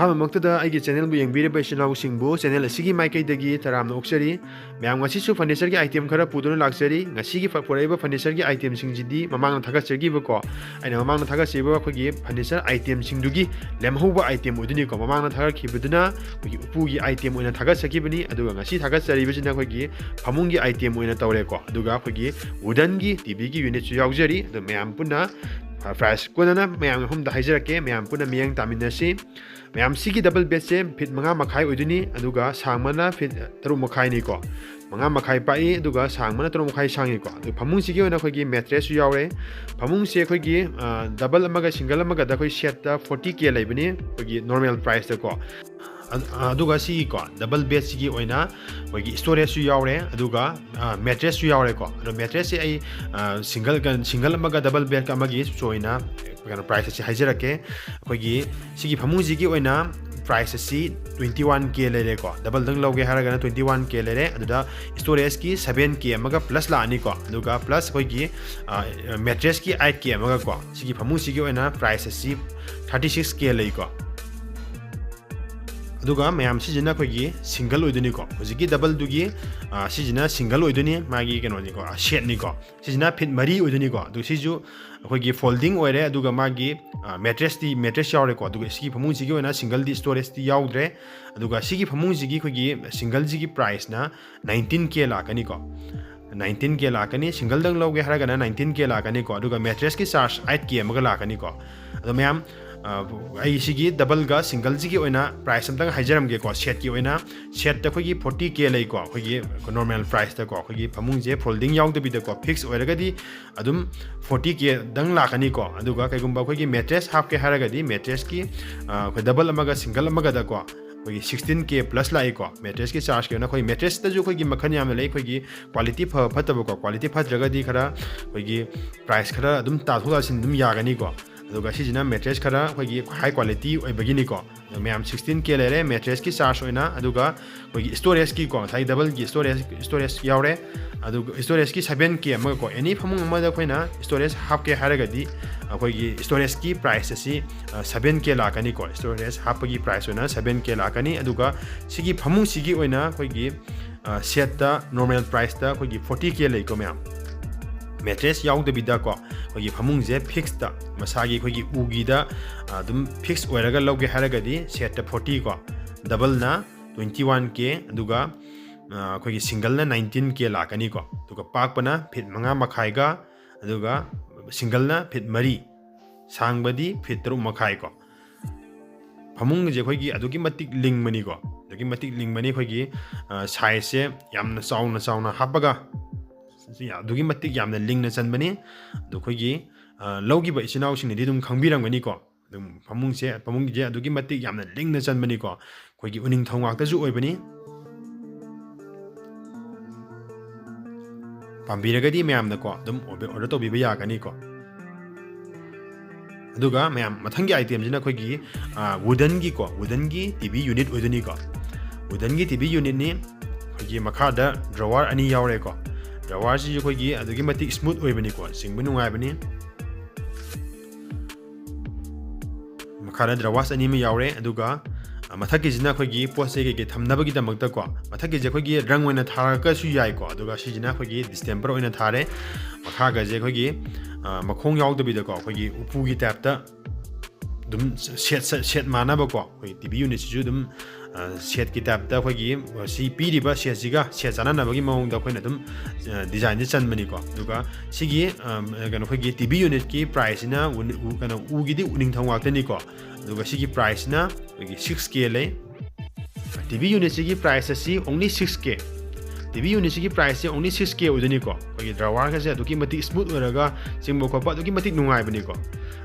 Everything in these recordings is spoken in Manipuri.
ꯑꯍꯥꯟꯕꯃꯛꯇꯗ ꯑꯩꯒꯤ ꯆꯦꯅꯦꯜꯕꯨ ꯌꯦꯡꯕꯤꯔꯤꯕ ꯏꯆꯤꯟ-ꯏꯅꯥꯎꯁꯤꯡꯕꯨ ꯆꯦꯅꯦꯜ ꯑꯁꯤꯒꯤ ꯃꯥꯏꯀꯩꯗꯒꯤ ꯇꯔꯥꯝꯅ ꯑꯣꯛꯆꯔꯤ ꯃꯌꯥꯝ ꯉꯁꯤꯁꯨ ꯐꯔꯅꯤꯆꯔꯒꯤ ꯑꯥꯏꯇꯦꯝ ꯈꯔ ꯄꯨꯗꯨꯅ ꯂꯥꯛꯆꯔꯤ ꯉꯁꯤꯒꯤ ꯄꯨꯔꯛꯏꯕ ꯐꯔꯅꯤꯆꯔꯒꯤ ꯑꯥꯏꯇꯦꯝꯁꯤꯡꯁꯤꯗꯤ ꯃꯃꯥꯡꯗ ꯊꯥꯒꯠꯆꯈꯤꯕꯀꯣ ꯑꯩꯅ ꯃꯃꯥꯡꯗ ꯊꯥꯒꯠꯆꯈꯤꯕ ꯑꯩꯈꯣꯏꯒꯤ ꯐꯔꯅꯤꯆꯔ ꯑꯥꯏꯇꯦꯝꯁꯤꯡꯗꯨꯒꯤ ꯂꯦꯝꯍꯧꯕ ꯑꯥꯏꯇꯦꯝ ꯑꯣꯏꯗꯣꯏꯅꯤꯀꯣ ꯃꯃꯥꯡꯗ ꯊꯥꯒꯠꯈꯤꯕꯗꯨꯅ ꯑꯩꯈꯣꯏꯒꯤ ꯎꯄꯨꯒꯤ ꯑꯥꯏꯇꯦꯝ ꯑꯣꯏꯅ ꯊꯥꯒꯠꯆꯈꯤꯕꯅꯤ ꯑꯗꯨꯒ ꯉꯁꯤ ꯊꯥꯒꯠꯆꯔꯤꯕꯁꯤꯅ ꯑꯩꯈꯣꯏꯒꯤ ꯐꯃꯨꯡꯒꯤ ꯑꯥꯏꯇꯦꯝ ꯑꯣꯏꯅ ꯇꯧꯔꯦꯀꯣ ꯑꯗꯨꯒ ꯑꯩꯈꯣꯏꯒꯤ ꯋꯨꯗꯟꯒꯤ ꯇꯤꯚꯤꯒꯤ ꯌꯨꯅꯤꯠꯁꯨ ꯌꯥꯎꯖꯔꯤ ꯑꯗꯨ ꯃꯌꯥꯝ ꯄꯨꯟꯅ ꯄ꯭ꯔꯥꯏꯁ ꯀꯣꯟꯅꯅ ꯃꯌꯥꯝ ꯑꯍꯨꯝꯗ ꯍꯥꯏꯖꯔꯛꯀꯦ ꯃꯌꯥꯝ ꯄꯨꯟꯅ ꯃꯤꯠꯌꯦꯡ ꯇꯥꯃꯤꯟꯅꯁꯤ ꯃꯌꯥꯝ ꯁꯤꯒꯤ ꯗꯕꯜ ꯕꯦꯗꯁꯦ ꯐꯤꯠ 5 ꯃꯈꯥꯏ ꯑꯣꯏꯗꯣꯏꯅꯤ ꯑꯗꯨꯒ ꯁꯥꯡꯕꯅ ꯐꯤꯠ 6 ꯃꯈꯥꯏꯅꯤꯀꯣ 5 ꯃꯈꯥꯏ ꯄꯥꯛꯏ ꯑꯗꯨꯒ ꯁꯥꯡꯕꯅ 6 ꯃꯈꯥꯏ ꯁꯥꯡꯉꯤꯀꯣ ꯑꯗꯨ ꯐꯃꯨꯡꯁꯤꯒꯤ ꯑꯣꯏꯅ ꯑꯩꯈꯣꯏꯒꯤ ꯃꯦꯇ꯭ꯔꯦꯁꯁꯨ ꯌꯥꯎꯔꯦ ꯐꯃꯨꯡꯁꯦ ꯑꯩꯈꯣꯏꯒꯤ ꯗꯕꯜ ꯑꯃꯒ ꯁꯤꯡꯒꯜ ꯑꯃꯒꯗ ꯑꯩꯈꯣꯏ ꯁꯦꯠꯇ 40K ꯂꯩꯕꯅꯤ ꯑꯩꯈꯣꯏꯒꯤ ꯅꯣꯔꯃꯦꯜ ꯄ꯭ꯔꯥꯏꯁꯇꯀꯣ ꯑꯗꯨꯒ ꯁꯤꯒꯤꯀꯣ ꯗꯕꯜ ꯕꯦꯗꯁꯤꯒꯤ ꯑꯣꯏꯅ ꯑꯩꯈꯣꯏꯒꯤ ꯁ꯭ꯇꯣꯔꯦꯖꯁꯨ ꯌꯥꯎꯔꯦ ꯑꯗꯨꯒ ꯃꯦꯇ꯭ꯔꯦꯁꯁꯨ ꯌꯥꯎꯔꯦꯀꯣ ꯑꯗꯣ ꯃꯦꯇ꯭ꯔꯦꯁꯁꯦ ꯑꯩ ꯁꯤꯡꯒꯜ ꯑꯃꯒ ꯗꯕꯜ ꯕꯦꯗꯀ ꯑꯃꯒꯤ ꯑꯣꯏꯅ ꯀꯩꯅꯣ ꯄ꯭ꯔꯥꯏꯁ ꯑꯁꯤ ꯍꯥꯏꯖꯔꯛꯀꯦ ꯑꯩꯈꯣꯏꯒꯤ ꯁꯤꯒꯤ ꯐꯃꯨꯡꯁꯤꯒꯤ ꯑꯣꯏꯅ ꯄ꯭ꯔꯥꯏꯁ ꯑꯁꯤ 21K ꯂꯩꯔꯦꯀꯣ ꯗꯕꯜꯗꯪ ꯂꯧꯒꯦ ꯍꯥꯏꯔꯒꯅ 21K ꯂꯩꯔꯦ ꯑꯗꯨꯗ ꯁ꯭ꯇꯣꯔꯦꯖꯀꯤ 7K ꯑꯃꯒ ꯄ꯭ꯂꯁ ꯂꯥꯛꯑꯅꯤꯀꯣ ꯑꯗꯨꯒ ꯄ꯭ꯂꯁ ꯑꯩꯈꯣꯏꯒꯤ ꯃꯦꯇ꯭ꯔꯦꯁꯀꯤ 8K ꯑꯃꯒꯀꯣ ꯁꯤꯒꯤ ꯐꯃꯨꯡꯁꯤꯒꯤ ꯑꯣꯏꯅ ꯄ꯭ꯔꯥꯏꯁ ꯑꯁꯤ 36K ꯂꯩꯀꯣ ꯑꯗꯨꯒ ꯃꯌꯥꯝ ꯁꯤꯖꯤꯅ ꯑꯩꯈꯣꯏꯒꯤ ꯁꯤꯡꯒꯜ ꯑꯣꯏꯗꯣꯏꯅꯤꯀꯣ ꯍꯧꯖꯤꯛꯀꯤ ꯗꯕꯜꯗꯨꯒꯤ ꯁꯤꯖꯤꯅ ꯁꯤꯡꯒꯜ ꯑꯣꯏꯗꯣꯏꯅꯤ ꯃꯥꯒꯤ ꯀꯩꯅꯣꯅꯤꯀꯣ ꯁꯦꯠꯅꯤꯀꯣ ꯁꯤꯖꯤꯅ ꯐꯤꯠ 4 ꯑꯣꯏꯗꯣꯏꯅꯤꯀꯣ ꯑꯗꯨ ꯁꯤꯁꯨ ꯑꯩꯈꯣꯏꯒꯤ ꯐꯣꯜꯗꯤꯡ ꯑꯣꯏꯔꯦ ꯑꯗꯨꯒ ꯃꯥꯒꯤ ꯃꯦꯇ꯭ꯔꯦꯁ ꯌꯥꯎꯔꯦꯀꯣ ꯑꯗꯨꯒ ꯁꯤꯒꯤ ꯐꯃꯨꯡꯁꯤꯒꯤ ꯑꯣꯏꯅ ꯁꯤꯡꯒꯜꯗꯤ ꯁ꯭ꯇꯣꯔꯦꯖꯇꯤ ꯌꯥꯎꯗ꯭ꯔꯦ ꯑꯗꯨꯒ ꯁꯤꯒꯤ ꯐꯃꯨꯡꯁꯤꯒꯤ ꯑꯩꯈꯣꯏꯒꯤ ꯁꯤꯡꯒꯜꯁꯤꯒꯤ ꯄ꯭ꯔꯥꯏꯁꯅ 19K ꯂꯥꯛꯀꯅꯤꯀꯣ 19K ꯂꯥꯛꯀꯅꯤ ꯁꯤꯡꯒꯜꯗꯪ ꯂꯧꯒꯦ ꯍꯥꯏꯔꯒꯅ 19K ꯂꯥꯛꯀꯅꯤꯀꯣ ꯑꯗꯨꯒ ꯃꯦꯇ꯭ꯔꯦꯁꯀꯤ ꯆꯥꯔꯖ 8K ꯑꯃꯒ ꯂꯥꯛꯀꯅꯤꯀꯣ ꯑꯗꯣ ꯃꯌꯥꯝ ꯑꯩ ꯁꯤꯒꯤ ꯗꯕꯜꯒ ꯁꯤꯡꯒꯜꯁꯤꯒꯤ ꯑꯣꯏꯅ ꯄ꯭ꯔꯥꯏꯁ ꯑꯝꯇꯪ ꯍꯥꯏꯖꯔꯝꯒꯦꯀꯣ ꯁꯦꯠꯀꯤ ꯑꯣꯏꯅ ꯁꯦꯠꯇ ꯑꯩꯈꯣꯏꯒꯤ 40K ꯂꯩꯀꯣ ꯑꯩꯈꯣꯏꯒꯤ ꯅꯣꯔꯃꯦꯜ ꯄ꯭ꯔꯥꯏꯁꯇꯀꯣ ꯑꯩꯈꯣꯏꯒꯤ ꯐꯃꯨꯡꯁꯦ ꯐꯣꯜꯗꯤꯡ ꯌꯥꯎꯗꯕꯤꯗꯀꯣ ꯐꯤꯛꯁ ꯑꯣꯏꯔꯒꯗꯤ ꯑꯗꯨꯝ 40K ꯗꯪ ꯂꯥꯛꯀꯅꯤꯀꯣ ꯑꯗꯨꯒ ꯀꯩꯒꯨꯝꯕ ꯑꯩꯈꯣꯏꯒꯤ ꯃꯦꯇ꯭ꯔꯦꯁ ꯍꯥꯞꯀꯦ ꯍꯥꯏꯔꯒꯗꯤ ꯃꯦꯇ꯭ꯔꯦꯁꯀꯤ ꯑꯩꯈꯣꯏ ꯗꯕꯜ ꯑꯃꯒ ꯁꯤꯡꯒꯜ ꯑꯃꯒꯗꯀꯣ ꯑꯩꯈꯣꯏꯒꯤ 16K ꯄ꯭ꯂꯁ ꯂꯥꯛꯏꯀꯣ ꯃꯦꯇ꯭ꯔꯦꯁꯀꯤ ꯆꯥꯔꯖꯀꯤ ꯑꯣꯏꯅ ꯑꯩꯈꯣꯏ ꯃꯦꯇ꯭ꯔꯦꯁꯇꯁꯨ ꯑꯩꯈꯣꯏꯒꯤ ꯃꯈꯜ ꯌꯥꯝꯅ ꯂꯩ ꯑꯩꯈꯣꯏꯒꯤ ꯀ꯭ꯋꯥꯂꯤꯇꯤ ꯐꯕ ꯐꯠꯇꯕꯀꯣ ꯀ꯭ꯋꯥꯂꯤꯇꯤ ꯐꯠꯇ꯭ꯔꯒꯗꯤ ꯈꯔ ꯑꯩꯈꯣꯏꯒꯤ ꯄ꯭ꯔꯥꯏꯁ ꯈꯔ ꯑꯗꯨꯝ ꯇꯥꯊꯣꯛ ꯇꯥꯁꯤꯟ ꯑꯗꯨꯝ ꯌꯥꯒꯅꯤꯀꯣ ꯑꯗꯨꯒ ꯁꯤꯁꯤꯅ ꯃꯦꯇ꯭ꯔꯦꯁ ꯈꯔ ꯑꯩꯈꯣꯏꯒꯤ ꯍꯥꯏ ꯀ꯭ꯋꯥꯂꯤꯇꯤ ꯑꯣꯏꯕꯒꯤꯅꯤꯀꯣ ꯃꯌꯥꯝ 16K ꯂꯩꯔꯦ ꯃꯦꯇ꯭ꯔꯦꯁꯀꯤ ꯆꯥꯔꯖ ꯑꯣꯏꯅ ꯑꯗꯨꯒ ꯑꯩꯈꯣꯏꯒꯤ ꯁ꯭ꯇꯣꯔꯦꯖꯀꯤꯀꯣ ꯉꯁꯥꯏ ꯗꯕꯜꯒꯤ ꯁ꯭ꯇꯣꯔꯦꯖ ꯌꯥꯎꯔꯦ ꯑꯗꯨꯒ ꯁ꯭ꯇꯣꯔꯦꯖꯀꯤ 7K ꯑꯃꯒꯀꯣ ꯑꯦꯅꯤ ꯐꯃꯨꯡ ꯑꯃꯗ ꯑꯩꯈꯣꯏꯅ ꯁ꯭ꯇꯣꯔꯦꯖ ꯍꯥꯞꯀꯦ ꯍꯥꯏꯔꯒꯗꯤ ꯑꯩꯈꯣꯏꯒꯤ ꯁ꯭ꯇꯣꯔꯦꯖꯀꯤ ꯄ꯭ꯔꯥꯏꯁ ꯑꯁꯤ 7K ꯂꯥꯛꯀꯅꯤꯀꯣ ꯁ꯭ꯇꯣꯔꯦꯖ ꯍꯥꯞꯄꯒꯤ ꯄ꯭ꯔꯥꯏꯁ ꯑꯣꯏꯅ 7K ꯂꯥꯛꯀꯅꯤ ꯑꯗꯨꯒ ꯁꯤꯒꯤ ꯐꯃꯨꯡꯁꯤꯒꯤ ꯑꯣꯏꯅ ꯑꯩꯈꯣꯏꯒꯤ ꯁꯦꯠꯇ ꯅꯣꯔꯃꯦल ꯄ꯭ꯔꯥꯏꯁꯇ ꯑꯩꯈꯣꯏꯒꯤ 40K ꯂꯩꯀꯣ ꯃꯌꯥꯝ ꯃꯦꯇ꯭ꯔꯦꯁ ꯌꯥꯎꯗꯕꯤꯗꯀꯣ ꯑꯩꯈꯣꯏꯒꯤ ꯐꯃꯨꯡꯁꯦ ꯐꯤꯛꯁꯇ ꯃꯁꯥꯒꯤ ꯑꯩꯈꯣꯏꯒꯤ ꯎꯒꯤꯗ ꯑꯗꯨꯝ ꯐꯤꯛꯁ ꯑꯣꯏꯔꯒ ꯂꯧꯒꯦ ꯍꯥꯏꯔꯒꯗꯤ ꯁꯦꯠꯇ 40 ꯀꯣ ꯗꯕꯜꯅ 21K ꯑꯗꯨꯒ ꯑꯩꯈꯣꯏꯒꯤ ꯁꯤꯡꯒꯜꯅ 19K ꯂꯥꯛꯀꯅꯤꯀꯣ ꯑꯗꯨꯒ ꯄꯥꯛꯄꯅ ꯐꯤꯠ 5 ꯃꯈꯥꯏꯒ ꯑꯗꯨꯒ ꯁꯤꯡꯒꯜꯅ ꯐꯤꯠ 4 ꯁꯥꯡꯕꯗꯤ ꯐꯤꯠ 6 ꯃꯈꯥꯏꯀꯣ ꯐꯃꯨꯡꯁꯦ ꯑꯩꯈꯣꯏꯒꯤ ꯑꯗꯨꯛꯀꯤ ꯃꯇꯤꯛ ꯂꯤꯡꯕꯅꯤꯀꯣ ꯑꯗꯨꯛꯀꯤ ꯃꯇꯤꯛ ꯂꯤꯡꯕꯅꯤ ꯑꯩꯈꯣꯏꯒꯤ ꯁꯥꯏꯖꯁꯦ ꯌꯥꯝꯅ ꯆꯥꯎꯅ ꯍꯥꯞꯄꯒ ꯑꯗꯨꯛꯀꯤ ꯃꯇꯤꯛ ꯌꯥꯝꯅ ꯂꯤꯡꯅ ꯆꯟꯕꯅꯤ ꯑꯗꯣ ꯑꯩꯈꯣꯏꯒꯤ ꯂꯧꯈꯤꯕ ꯏꯆꯤꯟ ꯏꯅꯥꯎꯁꯤꯡꯅꯗꯤ ꯑꯗꯨꯝ ꯈꯪꯕꯤꯔꯝꯒꯅꯤꯀꯣ ꯑꯗꯨꯝ ꯐꯃꯨꯡꯁꯦ ꯑꯗꯨꯛꯀꯤ ꯃꯇꯤꯛ ꯌꯥꯝꯅ ꯂꯤꯡꯅ ꯆꯟꯕꯅꯤꯀꯣ ꯑꯩꯈꯣꯏꯒꯤ ꯎꯅꯤꯡꯊꯧ ꯉꯥꯛꯇꯁꯨ ꯑꯣꯏꯕꯅꯤ ꯄꯥꯝꯕꯤꯔꯒꯗꯤ ꯃꯌꯥꯝꯅꯀꯣ ꯑꯗꯨꯝ ꯑꯣꯔꯗꯔ ꯇꯧꯕꯤꯕ ꯌꯥꯒꯅꯤꯀꯣ ꯑꯗꯨꯒ ꯃꯌꯥꯝ ꯃꯊꯪꯒꯤ ꯑꯥꯏꯇꯦꯝꯁꯤꯅ ꯑꯩꯈꯣꯏꯒꯤ ꯋꯨꯗꯟꯒꯤ ꯇꯤꯚꯤ ꯌꯨꯅꯤꯠ ꯑꯣꯏꯗꯣꯏꯅꯤꯀꯣ ꯋꯨꯗꯟꯒꯤ ꯇꯤꯚꯤ ꯌꯨꯅꯤꯠꯅꯤ ꯑꯩꯈꯣꯏꯒꯤ ꯃꯈꯥꯗ ꯗ꯭ꯔꯋꯥꯔ 2 ꯌꯥꯎꯔꯦꯀꯣ ꯗ꯭ꯔꯋꯥꯔꯁꯤꯁꯨ ꯑꯩꯈꯣꯏꯒꯤ ꯑꯗꯨꯛꯀꯤ ꯃꯇꯤꯛ ꯁ꯭ꯃꯨꯠ ꯑꯣꯏꯕꯅꯤꯀꯣ ꯆꯤꯡꯕ ꯅꯨꯡꯉꯥꯏꯕꯅꯤ ꯃꯈꯥꯗ ꯗ꯭ꯔꯋꯥꯁ 2 ꯑꯃ ꯌꯥꯎꯔꯦ ꯑꯗꯨꯒ ꯃꯊꯛꯀꯤꯁꯤꯅ ꯑꯩꯈꯣꯏꯒꯤ ꯄꯣꯠ ꯆꯩ ꯀꯩꯀꯩ ꯊꯝꯅꯕꯒꯤꯗꯃꯛꯇꯀꯣ ꯃꯊꯛꯀꯤꯁꯦ ꯑꯩꯈꯣꯏꯒꯤ ꯔꯪ ꯑꯣꯏꯅ ꯊꯥꯔꯒꯁꯨ ꯌꯥꯏꯀꯣ ꯑꯗꯨꯒ ꯁꯤꯁꯤꯅ ꯑꯩꯈꯣꯏꯒꯤ ꯗꯤꯁꯇꯦꯝꯄꯔ ꯑꯣꯏꯅ ꯊꯥꯔꯦ ꯃꯈꯥꯒꯁꯦ ꯑꯩꯈꯣꯏꯒꯤ ꯃꯈꯣꯡ ꯌꯥꯎꯗꯕꯤꯗꯀꯣ ꯑꯩꯈꯣꯏꯒꯤ ꯎꯄꯨꯒꯤ ꯇꯥꯏꯞꯇ ꯑꯗꯨꯝ ꯁꯦꯠ ꯃꯥꯟꯅꯕꯀꯣ ꯑꯩꯈꯣꯏ ꯇꯤꯚꯤ ꯌꯨꯅꯤꯠꯁꯤꯁꯨ ꯑꯗꯨꯝ ꯁꯦꯠꯀꯤ ꯇꯥꯏꯞꯇ ꯑꯩꯈꯣꯏꯒꯤ ꯁꯤ ꯄꯤꯔꯤꯕ ꯁꯦꯠꯁꯤꯒ ꯁꯦꯠ ꯆꯥꯟꯅꯅꯕꯒꯤ ꯃꯑꯣꯡꯗ ꯑꯩꯈꯣꯏꯅ ꯑꯗꯨꯝ ꯗꯤꯖꯥꯏꯟꯁꯦ ꯆꯟꯕꯅꯤꯀꯣ ꯑꯗꯨꯒ ꯁꯤꯒꯤ ꯑꯩꯈꯣꯏꯒꯤ ꯇꯤꯚꯤ ꯌꯨꯅꯤꯠꯀꯤ ꯄ꯭ꯔꯥꯏꯁꯁꯤꯅ ꯎꯒꯤꯗꯤ ꯎꯅꯤꯡꯊꯧ ꯉꯥꯛꯇꯅꯤꯀꯣ ꯑꯗꯨꯒ ꯁꯤꯒꯤ ꯄ꯭ꯔꯥꯏꯁꯅ ꯑꯩꯈꯣꯏꯒꯤ 6K ꯂꯩ ꯇꯤꯚꯤ ꯌꯨꯅꯤꯠꯁꯤꯒꯤ ꯄ꯭ꯔꯥꯏꯁ ꯑꯁꯤ ꯑꯣꯡꯂꯤ 6K ꯇꯤꯚꯤ ꯌꯨꯅꯤꯠꯁꯤꯒꯤ ꯄ꯭ꯔꯥꯏꯁꯁꯦ ꯑꯣꯡꯂꯤ 6K ꯑꯣꯏꯗꯣꯏꯅꯤꯀꯣ ꯑꯩꯈꯣꯏꯒꯤ ꯗ꯭ꯔꯋꯥꯔꯒꯁꯦ ꯑꯗꯨꯛꯀꯤ ꯃꯇꯤꯛ ꯁ꯭ꯃꯨꯠ ꯑꯣꯏꯔꯒ ꯆꯤꯡꯕ ꯈꯣꯠꯄ ꯑꯗꯨꯛꯀꯤ ꯃꯇꯤꯛ ꯅꯨꯡꯉꯥꯏꯕꯅꯤꯀꯣ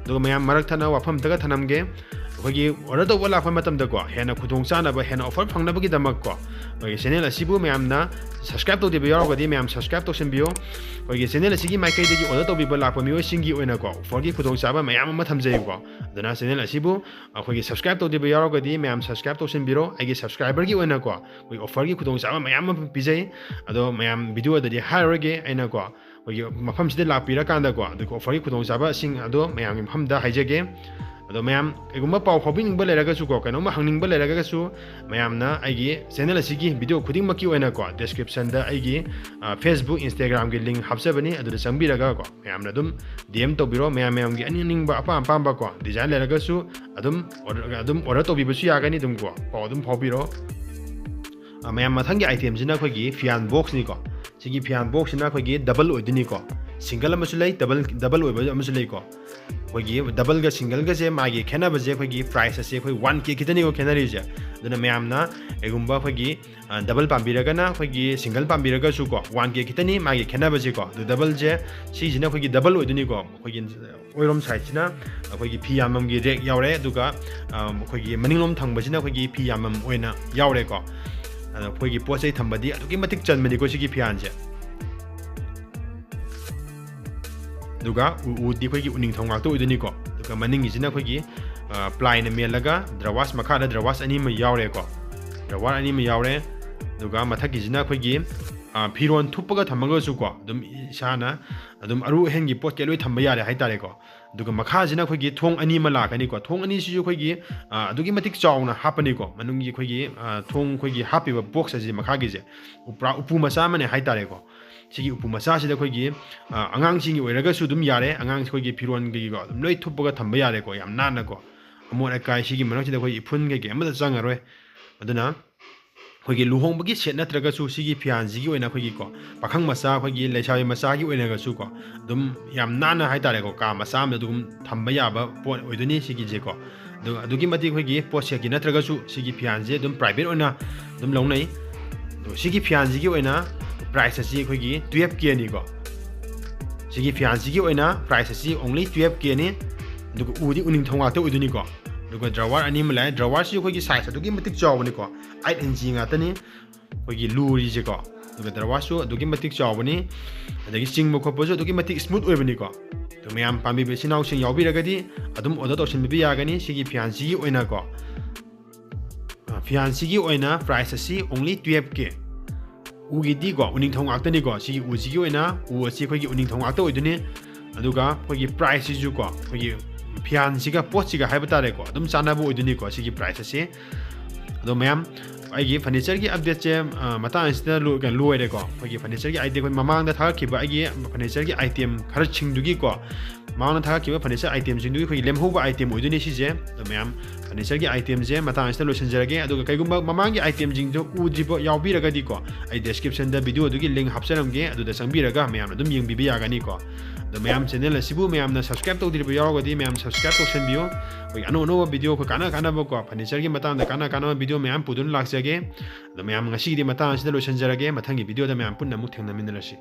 ꯑꯗꯨꯒ ꯃꯌꯥꯝ ꯃꯔꯛ ꯊꯠꯅ ꯋꯥꯐꯝ ꯑꯃꯇꯒ ꯊꯝꯂꯝꯒꯦ ꯑꯩꯈꯣꯏꯒꯤ ꯑꯣꯔꯗꯔ ꯇꯧꯕ ꯂꯥꯛꯄ ꯃꯇꯝꯗꯀꯣ ꯍꯦꯟꯅ ꯈꯨꯗꯣꯡꯆꯥꯅꯕ ꯍꯦꯟꯅ ꯑꯣꯐꯔ ꯐꯪꯅꯕꯒꯤꯗꯃꯛꯀꯣ ꯑꯩꯈꯣꯏꯒꯤ ꯆꯦꯅꯦꯜ ꯑꯁꯤꯕꯨ ꯃꯌꯥꯝꯅ ꯁꯕꯁꯀ꯭ꯔꯥꯏꯕ ꯇꯧꯗꯕ ꯌꯥꯎꯔꯒꯗꯤ ꯃꯌꯥꯝ ꯁꯕꯁꯀ꯭ꯔꯥꯏꯕ ꯇꯧꯁꯤꯟꯕꯤꯌꯨ ꯑꯩꯈꯣꯏꯒꯤ ꯆꯦꯅꯦꯜ ꯑꯁꯤꯒꯤ ꯃꯥꯏꯀꯩꯗꯒꯤ ꯑꯣꯔꯗर ꯇꯧꯕꯤꯕ ꯂꯥꯛꯄ ꯃꯤꯑꯣꯏꯁꯤꯡꯒꯤ ꯑꯣꯏꯅꯀꯣ ꯑꯣꯐꯔꯒꯤ ꯈꯨꯗꯣꯡꯆꯥꯕ ꯃꯌꯥꯝ ꯑꯃ ꯊꯝꯖꯩꯀꯣ ꯑꯗꯨꯅ ꯆꯦꯅꯦꯜ ꯑꯁꯤꯕꯨ ꯑꯩꯈꯣꯏꯒꯤ ꯁꯕꯁꯀ꯭ꯔꯥꯏꯕ ꯇꯧꯗꯕ ꯌꯥꯎꯔꯒꯗꯤ ꯃꯌꯥꯝ ꯁꯕꯁꯀ꯭ꯔꯥꯏꯕ ꯇꯧꯁꯤꯟꯕꯤꯔꯣ ꯑꯩꯒꯤ ꯁꯕꯁꯀ꯭राइबꯔꯒꯤ ꯑꯣꯏꯅꯀꯣ ꯑꯩꯈꯣꯏ ꯑꯣꯐꯔꯒꯤ ꯈꯨꯗꯣꯡꯆꯥꯕ ꯃꯌꯥꯝ ꯑꯃ ꯄꯤꯖꯩ ꯑꯗꯣ ꯃꯌꯥꯝ ꯚꯤꯗꯤꯑꯣꯗꯗꯤ ꯍꯥꯏꯔꯔꯣꯏꯒꯦ ꯑꯩꯅꯀꯣ ꯑꯩꯈꯣꯏꯒꯤ ꯃꯐꯝꯁꯤꯗ ꯂꯥꯛꯄꯤꯔꯀꯥꯟꯗꯀꯣ ꯑꯗꯨꯒ ꯑꯣꯐꯔꯒꯤ ꯈꯨꯗꯣꯡꯆꯥꯕꯁꯤꯡ ꯑꯗꯣ ꯃꯌꯥꯝꯒꯤ ꯃꯐꯝꯗ ꯍꯥꯏꯖꯒꯦ ꯑꯗꯣ ꯃꯌꯥꯝ ꯀꯩꯒꯨꯝꯕ ꯄꯥꯎ ꯐꯥꯎꯕꯤꯅꯤꯡꯕ ꯂꯩꯔꯒꯁꯨ ꯀꯣ ꯀꯩꯅꯣꯝꯃ ꯍꯪꯅꯤꯡꯕ ꯂꯩꯔꯒꯁꯨ ꯃꯌꯥꯝꯅ ꯑꯩꯒꯤ ꯆꯦꯅꯦꯜ ꯑꯁꯤꯒꯤ ꯚꯤꯗꯤꯑꯣ ꯈꯨꯗꯤꯡꯃꯛꯀꯤ ꯑꯣꯏꯅ ꯀꯣ ꯗꯦꯁꯀ꯭ꯔꯤꯞꯁꯟꯗ ꯑꯩꯒꯤ ꯐꯦꯁꯕꯨꯛ ꯏꯟꯁꯇꯥꯒ꯭ꯔꯥꯝꯒꯤ ꯂꯤꯡ ꯍꯥꯞꯆꯕꯅꯤ ꯑꯗꯨꯗ ꯆꯪꯕꯤꯔꯒ ꯀꯣ ꯃꯌꯥꯝꯅ ꯑꯗꯨꯝ DM ꯇꯧꯕꯤꯔꯣ ꯃꯌꯥꯝꯒꯤ ꯑꯅꯤꯡꯕ ꯑꯄꯥꯝꯕ ꯀꯣ ꯗꯤꯖꯥꯏꯟ ꯂꯩꯔꯒꯁꯨ ꯑꯗꯨꯝ ꯑꯣꯔꯗꯔ ꯇꯧꯕꯤꯕꯁꯨ ꯌꯥꯒꯅꯤ ꯑꯗꯨꯝ ꯀꯣ ꯄꯥꯎ ꯑꯗꯨꯝ ꯐꯥꯎꯕꯤꯔꯣ ꯃꯌꯥꯝ ꯃꯊꯪꯒꯤ ꯑꯥꯏꯇꯦꯝꯁꯤꯅ ꯑꯩꯈꯣꯏꯒꯤ ꯐꯤꯌꯥꯟ ꯕꯣꯛꯁꯅꯤꯀꯣ ꯁꯤꯒꯤ ꯐꯤꯌꯥꯟ ꯕꯣꯛꯁꯁꯤꯅ ꯑꯩꯈꯣꯏꯒꯤ ꯗꯕꯜ ꯑꯣꯏꯗꯣꯏꯅꯤꯀꯣ ꯁꯤꯡꯒꯜ ꯑꯃꯁꯨ ꯂꯩ ꯗꯕꯜ ꯑꯣꯏꯕ ꯑꯃꯁꯨ ꯂꯩꯀꯣ ꯑꯩꯈꯣꯏꯒꯤ ꯗꯕꯜꯒ ꯁꯤꯡꯒꯜꯒꯁꯦ ꯃꯥꯒꯤ ꯈꯦꯠꯅꯕꯁꯦ ꯑꯩꯈꯣꯏꯒꯤ ꯄ꯭ꯔꯥꯏꯁ ꯑꯁꯦ ꯑꯩꯈꯣꯏ 1K ꯈꯤꯇꯅꯤꯀꯣ ꯈꯦꯠꯅꯔꯤꯁꯦ ꯑꯗꯨꯅ ꯃꯌꯥꯝꯅ ꯀꯩꯒꯨꯝꯕ ꯑꯩꯈꯣꯏꯒꯤ ꯗꯕꯜ ꯄꯥꯝꯕꯤꯔꯒꯅ ꯑꯩꯈꯣꯏꯒꯤ ꯁꯤꯡꯒꯜ ꯄꯥꯝꯕꯤꯔꯒꯁꯨ ꯀꯣ 1K ꯈꯤꯇꯅꯤ ꯃꯥꯒꯤ ꯈꯦꯠꯅꯕꯁꯦꯀꯣ ꯑꯗꯨ ꯗꯕꯜꯁꯦ ꯁꯤꯁꯤꯅ ꯑꯩꯈꯣꯏꯒꯤ ꯗꯕꯜ ꯑꯣꯏꯗꯣꯏꯅꯤꯀꯣ ꯑꯩꯈꯣꯏꯒꯤ ꯑꯣꯏꯔꯣꯝ ꯁꯥꯏꯠꯁꯤꯅ ꯑꯩꯈꯣꯏꯒꯤ ꯐꯤ ꯌꯥꯝꯃꯝꯒꯤ ꯔꯦꯛ ꯌꯥꯎꯔꯦ ꯑꯗꯨꯒ ꯑꯩꯈꯣꯏꯒꯤ ꯃꯅꯤꯡꯂꯣꯝ ꯊꯪꯕꯁꯤꯅ ꯑꯩꯈꯣꯏꯒꯤ ꯐꯤ ꯌꯥꯝꯃꯝ ꯑꯣꯏꯅ ꯌꯥꯎꯔꯦꯀꯣ ꯑꯗꯣ ꯑꯩꯈꯣꯏꯒꯤ ꯄꯣꯠ ꯆꯩ ꯊꯝꯕꯗꯤ ꯑꯗꯨꯛꯀꯤ ꯃꯇꯤꯛ ꯆꯟꯕꯅꯤꯀꯣ ꯁꯤꯒꯤ ꯐꯤꯌꯥꯟꯁꯦ ꯑꯗꯨꯒ ꯎꯗꯤ ꯑꯩꯈꯣꯏꯒꯤ ꯎꯅꯤꯡꯊꯧ ꯉꯥꯛꯇ ꯑꯣꯏꯗꯣꯏꯅꯤꯀꯣ ꯑꯗꯨꯒ ꯃꯅꯤꯡꯒꯤꯁꯤꯅ ꯑꯩꯈꯣꯏꯒꯤ ꯄ꯭ꯂꯥꯏꯅ ꯃꯦꯜꯂꯒ ꯗ꯭ꯔꯋꯥꯁ ꯃꯈꯥꯗ ꯗ꯭ꯔꯋꯥꯁ ꯑꯅꯤ ꯑꯃ ꯌꯥꯎꯔꯦꯀꯣ ꯗ꯭ꯔꯋꯥꯔ ꯑꯅꯤ ꯑꯃ ꯌꯥꯎꯔꯦ ꯑꯗꯨꯒ ꯃꯊꯛꯀꯤꯁꯤꯅ ꯑꯩꯈꯣꯏꯒꯤ ꯐꯤꯔꯣꯟ ꯊꯨꯞꯄꯒ ꯊꯝꯃꯒꯁꯨ ꯀꯣ ꯑꯗꯨꯝ ꯏꯁꯥꯅ ꯑꯗꯨꯝ ꯑꯔꯨ ꯑꯍꯦꯟꯒꯤ ꯄꯣꯠ ꯀꯩ ꯂꯣꯏ ꯊꯝꯕ ꯌꯥꯔꯦ ꯍꯥꯏꯇꯥꯔꯦꯀꯣ ꯑꯗꯨꯒ ꯃꯈꯥꯁꯤꯅ ꯑꯩꯈꯣꯏꯒꯤ ꯊꯣꯡ ꯑꯅꯤ ꯑꯃ ꯂꯥꯛꯀꯅꯤꯀꯣ ꯊꯣꯡ ꯑꯅꯤꯁꯤꯁꯨ ꯑꯩꯈꯣꯏꯒꯤ ꯑꯗꯨꯛꯀꯤ ꯃꯇꯤꯛ ꯆꯥꯎꯅ ꯍꯥꯞꯄꯅꯤꯀꯣ ꯃꯅꯨꯡꯒꯤ ꯑꯩꯈꯣꯏꯒꯤ ꯊꯣꯡ ꯑꯩꯈꯣꯏꯒꯤ ꯍꯥꯞꯄꯤꯕ ꯕꯣꯛꯁ ꯑꯁꯤ ꯃꯈꯥꯒꯤꯁꯦ ꯎꯄꯨ ꯃꯆꯥ ꯑꯃꯅꯦ ꯍꯥꯏꯇꯥꯔꯦꯀꯣ ꯁꯤꯒꯤ ꯎꯄꯨ ꯃꯆꯥꯁꯤꯗ ꯑꯩꯈꯣꯏꯒꯤ ꯑꯉꯥꯡꯁꯤꯡꯒꯤ ꯑꯣꯏꯔꯒꯁꯨ ꯑꯗꯨꯝ ꯌꯥꯔꯦ ꯑꯉꯥꯡꯁꯤ ꯑꯩꯈꯣꯏꯒꯤ ꯐꯤꯔꯣꯟ ꯀꯩꯀꯣ ꯑꯗꯨꯝ ꯂꯣꯏ ꯊꯨꯞꯄꯒ ꯊꯝꯕ ꯌꯥꯔꯦꯀꯣ ꯌꯥꯝ ꯅꯥꯟꯅꯀꯣ ꯑꯃꯣꯠ ꯑꯀꯥꯏ ꯁꯤꯒꯤ ꯃꯔꯛꯁꯤꯗ ꯑꯩꯈꯣꯏ ꯏꯐꯨꯟ ꯀꯩꯀꯩ ꯑꯃꯠꯇ ꯆꯪꯉꯔꯣꯏ ꯑꯗꯨꯅ ꯑꯩꯈꯣꯏꯒꯤ ꯂꯨꯍꯣꯡꯕꯒꯤ ꯁꯦꯠ ꯅꯠꯇ꯭ꯔꯒꯁꯨ ꯁꯤꯒꯤ ꯐꯤꯌꯥꯟꯁꯤꯒꯤ ꯑꯣꯏꯅ ꯑꯩꯈꯣꯏꯒꯤꯀꯣ ꯄꯥꯈꯪ ꯃꯆꯥ ꯑꯩꯈꯣꯏꯒꯤ ꯂꯩꯁꯥꯕꯤ ꯃꯆꯥꯒꯤ ꯑꯣꯏꯅꯒꯁꯨ ꯀꯣ ꯑꯗꯨꯝ ꯌꯥꯝ ꯅꯥꯟꯅ ꯍꯥꯏꯇꯥꯔꯦꯀꯣ ꯀꯥ ꯃꯆꯥ ꯑꯃꯗ ꯑꯗꯨꯝ ꯊꯝꯕ ꯌꯥꯕ ꯄꯣꯠ ꯑꯣꯏꯗꯣꯏꯅꯤ ꯁꯤꯒꯤꯁꯦꯀꯣ ꯑꯗꯨꯒ ꯑꯗꯨꯛꯀꯤ ꯃꯇꯤꯛ ꯑꯩꯈꯣꯏꯒꯤ ꯄꯣꯠ ꯁꯦꯠꯀꯤ ꯅꯠꯇ꯭ꯔꯒꯁꯨ ꯁꯤꯒꯤ ꯐꯤꯌꯥꯟꯁꯦ ꯑꯗꯨꯝ ꯄ꯭ꯔꯥꯏꯚꯦꯠ ꯑꯣꯏꯅ ꯑꯗꯨꯝ ꯂꯧꯅꯩ ꯑꯗꯣ ꯁꯤꯒꯤ ꯐꯤꯌꯥꯟꯁꯤꯒꯤ ꯑꯣꯏꯅ ꯄ꯭ꯔꯥꯏꯁ ꯑꯁꯤ ꯑꯩꯈꯣꯏꯒꯤ 12Kꯅꯤꯀꯣ ꯁꯤꯒꯤ ꯐꯤꯌꯥꯟꯁꯤꯒꯤ ꯑꯣꯏꯅ ꯄ꯭ꯔꯥꯏꯁ ꯑꯁꯤ ꯑꯣꯡꯂꯤ 12Kꯅꯤ ꯑꯗꯨꯒ ꯎꯗꯤ ꯎꯅꯤꯡꯊꯧ ꯉꯥꯛꯇ ꯑꯣꯏꯗꯣꯏꯅꯤꯀꯣ ꯑꯗꯨꯒ ꯗ꯭ꯔꯋꯥꯔ ꯑꯅꯤ ꯑꯃ ꯂꯥꯛꯑꯦ ꯗ꯭ꯔꯋꯥꯔꯁꯤ ꯑꯩꯈꯣꯏꯒꯤ ꯁꯥꯏꯖ ꯑꯗꯨꯛꯀꯤ ꯃꯇꯤꯛ ꯆꯥꯎꯕꯅꯤꯀꯣ 8 inch ꯉꯥꯛꯇꯅꯤ ꯑꯩꯈꯣꯏꯒꯤ ꯂꯨꯔꯤꯁꯦꯀꯣ ꯑꯗꯨꯒ ꯗ꯭ꯔꯋꯥꯔꯁꯨ ꯑꯗꯨꯛꯀꯤ ꯃꯇꯤꯛ ꯆꯥꯎꯕꯅꯤ ꯑꯗꯒꯤ ꯆꯤꯡꯕ ꯈꯣꯠꯄꯁꯨ ꯑꯗꯨꯛꯀꯤ ꯃꯇꯤꯛ ꯁ꯭ꯃꯨꯠ ꯑꯣꯏꯕꯅꯤꯀꯣ ꯑꯗꯣ ꯃꯌꯥꯝ ꯄꯥꯝꯕꯤꯕ ꯏꯆꯤꯟ ꯏꯅꯥꯎꯁꯤꯡ ꯌꯥꯎꯕꯤꯔꯒꯗꯤ ꯑꯗꯨꯝ ꯑꯣꯔꯗꯔ ꯇꯧꯁꯤꯟꯕꯤꯕ ꯌꯥꯒꯅꯤ ꯁꯤꯒꯤ ꯐꯤꯌꯥꯟꯁꯤꯒꯤ ꯑꯣꯏꯅꯀꯣ ꯐꯤꯌꯥꯟꯁꯤꯒꯤ ꯑꯣꯏꯅ ꯄ꯭ꯔꯥꯏꯁ ꯑꯁꯤ ꯑꯣꯡꯂꯤ 12K ꯎꯒꯤꯗꯤꯀꯣ ꯎꯅꯤꯡꯊꯧ ꯉꯥꯛꯇꯅꯤꯀꯣ ꯁꯤꯒꯤ ꯎꯁꯤꯒꯤ ꯑꯣꯏꯅ ꯎ ꯑꯁꯤ ꯑꯩꯈꯣꯏꯒꯤ ꯎꯅꯤꯡꯊꯧ ꯉꯥꯛꯇ ꯑꯣꯏꯗꯣꯏꯅꯤ ꯑꯗꯨꯒ ꯑꯩꯈꯣꯏꯒꯤ ꯄ꯭ꯔꯥꯏꯁꯁꯤꯁꯨꯀꯣ ꯑꯩꯈꯣꯏꯒꯤ ꯐꯤꯌꯥꯟꯁꯤꯒ ꯄꯣꯠꯁꯤꯒ ꯍꯥꯏꯕ ꯇꯥꯔꯦꯀꯣ ꯑꯗꯨꯝ ꯆꯥꯟꯅꯕ ꯑꯣꯏꯗꯣꯏꯅꯤꯀꯣ ꯁꯤꯒꯤ ꯄ꯭ꯔꯥꯏꯁ ꯑꯁꯤ ꯑꯗꯣ ꯃꯌꯥꯝ ꯑꯩꯒꯤ ꯐꯔꯅꯤꯆꯔꯒꯤ ꯑꯞꯗꯦꯠꯁꯦ ꯃꯇꯥꯡ ꯑꯁꯤꯗ ꯂꯣꯏꯔꯦꯀꯣ ꯑꯩꯈꯣꯏꯒꯤ ꯐꯔꯅꯤꯆꯔꯒꯤ ꯑꯥꯏꯇꯦꯝ ꯑꯩꯈꯣꯏ ꯃꯃꯥꯡꯗ ꯊꯥꯒꯠꯈꯤꯕ ꯑꯩꯒꯤ ꯐꯔꯅꯤꯆꯔꯒꯤ ꯑꯥꯏꯇꯦꯝ ꯈꯔꯁꯤꯡꯗꯨꯒꯤꯀꯣ ꯃꯃꯥꯡꯗ ꯊꯥꯒꯠꯈꯤꯕ ꯐꯔꯅꯤꯆꯔ ꯑꯥꯏꯇꯦꯝꯁꯤꯡꯗꯨꯒꯤ ꯑꯩꯈꯣꯏꯒꯤ ꯂꯦꯝꯍꯧꯕ ꯑꯥꯏꯇꯦꯝ ꯑꯣꯏꯗꯣꯏꯅꯤ ꯁꯤꯁꯦ ꯑꯗꯣ ꯃꯌꯥꯝ ꯐꯔꯅꯤꯆꯔꯒꯤ ꯑꯥꯏꯇꯦꯝꯁꯦ ꯃꯇꯥꯡ ꯑꯁꯤꯗ ꯂꯣꯏꯁꯤꯟꯖꯔꯒꯦ ꯑꯗꯨꯒ ꯀꯩꯒꯨꯝꯕ ꯃꯃꯥꯡꯒꯤ ꯑꯥꯏꯇꯦꯝꯁꯤꯡꯗꯣ ꯎꯗ꯭ꯔꯤꯕ ꯌꯥꯎꯕꯤꯔꯒꯗꯤꯀꯣ ꯑꯩ ꯗꯦꯁꯀ꯭ꯔꯤꯞꯁꯟꯗ ꯚꯤꯗꯤꯑꯣꯗꯨꯒꯤ ꯂꯤꯡ ꯍꯥꯞꯆꯔꯝꯒꯦ ꯑꯗꯨꯗ ꯆꯪꯕꯤꯔꯒ ꯃꯌꯥꯝꯅ ꯑꯗꯨꯝ ꯌꯦꯡꯕꯤꯕ ꯌꯥꯒꯅꯤꯀꯣ ꯑꯗꯣ ꯃꯌꯥꯝ ꯆꯦꯅꯦꯜ ꯑꯁꯤꯕꯨ ꯃꯌꯥꯝꯅ ꯁꯕꯁꯀ꯭ꯔꯥꯏꯕ ꯇꯧꯗ꯭ꯔꯤꯕ ꯌꯥꯎꯔꯒꯗꯤ ꯃꯌꯥꯝ ꯁꯕꯁꯀ꯭ꯔꯥꯏꯕ ꯇꯧꯁꯟꯕꯤꯌꯨ ꯑꯩꯈꯣꯏ ꯑꯅꯧ ꯑꯅꯧꯕ ꯚꯤꯗꯤꯑꯣ ꯑꯩꯈꯣꯏ ꯀꯥꯟꯅꯕꯀꯣ ꯐꯔꯅꯤꯆꯔꯒꯤ ꯃꯇꯥꯡꯗ ꯀꯥꯟꯅꯕ ꯚꯤꯗꯤꯑꯣ ꯃꯌꯥꯝ ꯄꯨꯗꯨꯅ ꯂꯥꯛꯆꯒꯦ ꯑꯗꯣ ꯃꯌꯥꯝ ꯉꯁꯤꯒꯤꯗꯤ ꯃꯇꯥꯡ ꯑꯁꯤꯗ ꯂꯣꯏꯁꯤꯟꯖꯔꯒꯦ ꯃꯊꯪꯒꯤ ꯚꯤꯗꯤꯑꯣꯗ ꯃꯌꯥꯝ ꯄꯨꯟꯅ ꯑꯃꯨꯛ ꯊꯦꯡꯅꯃꯤꯟꯅꯔꯁꯤ